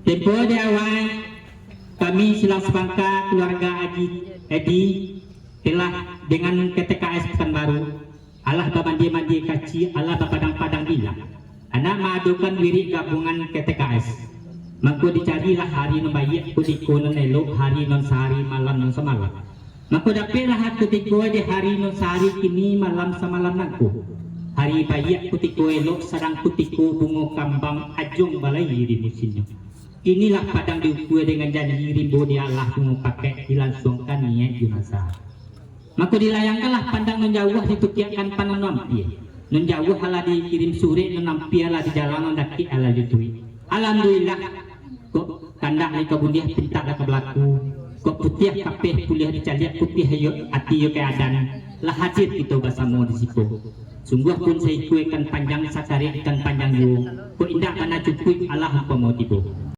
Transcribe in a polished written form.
Tempo di awal kami silang sepangka keluarga Edi telah dengan KTKS Pekanbaru Allah babandi kaci Allah bapadang-padang bilang anak maadukan wiri gabungan KTKS maka dicarilah hari non bayi kudiko non elok hari non sehari malam non semalam maka dapatlah kutiko di hari non sehari kini malam semalam nangku hari bayi kutiko elok sarang kutiko bungo kambang ajung balai di musimnya inilah padang diukur dengan janji rimbo di Allah bungo pakai dilangsungkan niat junasa maka dilayangkanlah pandang menjauh ditukiakan panan nampi menjauh ala dikirim suri menampi ala di jalan mendaki ala jutui alhamdulillah kok kandak ni kabundiah pintak ke berlaku kok putih kapeh kuliah dicaliak putih ayo hati yo keadaan lah hadir kita bersama di situ sungguh pun saya kuekan panjang sakari ikan panjang yo kok indah kana cukup Allah pemotibo